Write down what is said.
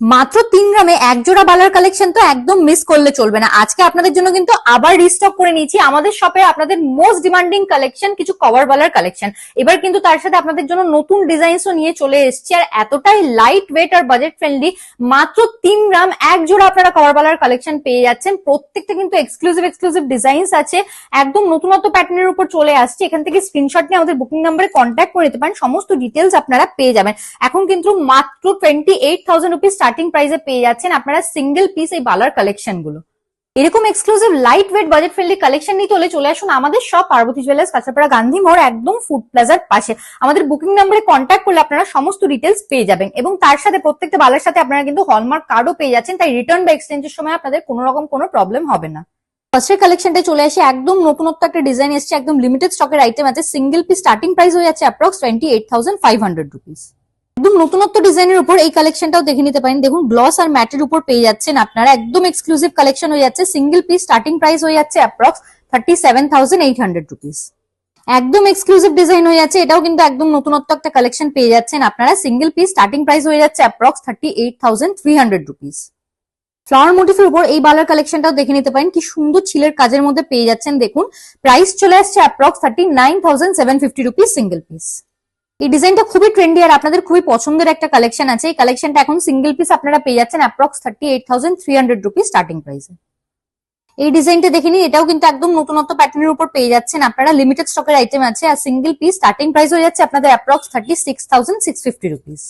মাত্র 3 গ্রামে এক জোড়া বালার কালেকশন তো একদম মিস করলে চলবে না। আজকে আপনাদের জন্য কিন্তু আবার রিস্টক করে নিয়েছি আমাদের শপে আপনাদের মোস্ট ডিমান্ডিং কালেকশন কিছু কভার বালার কালেকশন। এবার কিন্তু তার সাথে আপনাদের জন্য নতুন ডিজাইনসও নিয়ে চলে এসেছি, আর এতটাই লাইট ওয়েট আর বাজেট ফ্রেন্ডলি। মাত্র 3 গ্রাম এক জোড়া আপনারা কভার বালার কালেকশন পেয়ে যাচ্ছেন। প্রত্যেকটা কিন্তু এক্সক্লুসিভ ডিজাইনস আছে, একদম নতুনত্ব প্যাটার্নের উপর চলে আসছে। এখান থেকে স্ক্রিনশট নিয়ে আমাদের বুকিং নাম্বারে কন্ট্যাক্ট করে নিতে পারেন, সমস্ত ডিটেলস আপনারা পেয়ে যাবেন। এখন কিন্তু মাত্র 28,000 রুপিস স্টার্টিং প্রাইসে পেয়ে যাচ্ছেন আপনারা সিঙ্গেল পিস এই বালার কালেকশন গুলো। এরকম exclusive light weight budget friendly collection নিতে হলে চলে আসুন আমাদের শপ পার্বতী জুয়েলার্স, কাঁচরাপাড়া, গান্ধী মোড়, একদম ফুড প্লাজার পাশে। আমাদের বুকিং নাম্বারে কন্ট্যাক্ট করলে আপনারা সমস্ত ডিটেলস পেয়ে যাবেন, এবং তার সাথে প্রত্যেকটা বালার সাথে আপনারা কিন্তু হলমার্ক কার্ডও পেয়ে যাচ্ছেন, তাই রিটার্ন বা এক্সচেঞ্জের সময় আপনাদের কোনো রকম কোনো প্রবলেম হবে না। ফার্স্টের কালেকশনটা চলে আসে, একদম নতুনত্ব একটা ডিজাইন এসছে, একদম লিমিটেড স্টকের আইটেম আছে। সিঙ্গেল পিস স্টার্টিং প্রাইস হয়ে যাচ্ছে অ্যাপ্রক্স 28,500 রুপিস। একদম নতুনত্ব ডিজাইনের উপর এই কালেকশনটাও দেখে নিতে পারেন। দেখুন গ্লস আর ম্যাটের উপর পেয়ে যাচ্ছেন আপনারা, একদম এক্সক্লুসিভ কালেকশন হয়ে যাচ্ছে। সিঙ্গেল পিস স্টার্টিং প্রাইস হয়ে যাচ্ছে অ্যাপ্রক্স 37,800 রুপিস। একদম এক্সক্লুসিভ ডিজাইন হয়ে যাচ্ছে, এটাও কিন্তু একদম নতুনত্ব একটা কালেকশন পেয়ে যাচ্ছেন আপনারা। সিঙ্গেল পিস স্টার্টিং প্রাইস হয়ে যাচ্ছে অ্যাপ্রক্স 38,300 রুপিস। ফ্লাওয়ার মোটিফের উপর এই বালার কালেকশনটাও দেখে নিতে পারেন, কি সুন্দর ছিলের কাজের মধ্যে পেয়ে যাচ্ছেন। দেখুন প্রাইস চলে আসছে অ্যাপ্রক্স 39,750 রুপিস সিঙ্গেল পিস। এই ডিজাইনটা খুবই ট্রেন্ডি আর আপনাদের খুবই পছন্দের একটা কালেকশন আছে। এই কালেকশনটা এখন সিঙ্গেল পিস আপনারা পেয়ে যাচ্ছেন অ্যাপ্রক্স 38,300 রুপিস স্টার্টিং প্রাইসে। এই ডিজাইনটা দেখে নিন, এটাও কিন্তু একদম নতুনত্ব প্যাটার্নের উপর পেয়ে যাচ্ছেন আপনারা। লিমিটেড স্টকের আইটেম আছে, আর সিঙ্গেল পিস স্টার্টিং প্রাইস হয়ে যাচ্ছে আপনাদের অ্যাপ্রক্স 36,650 রুপিস।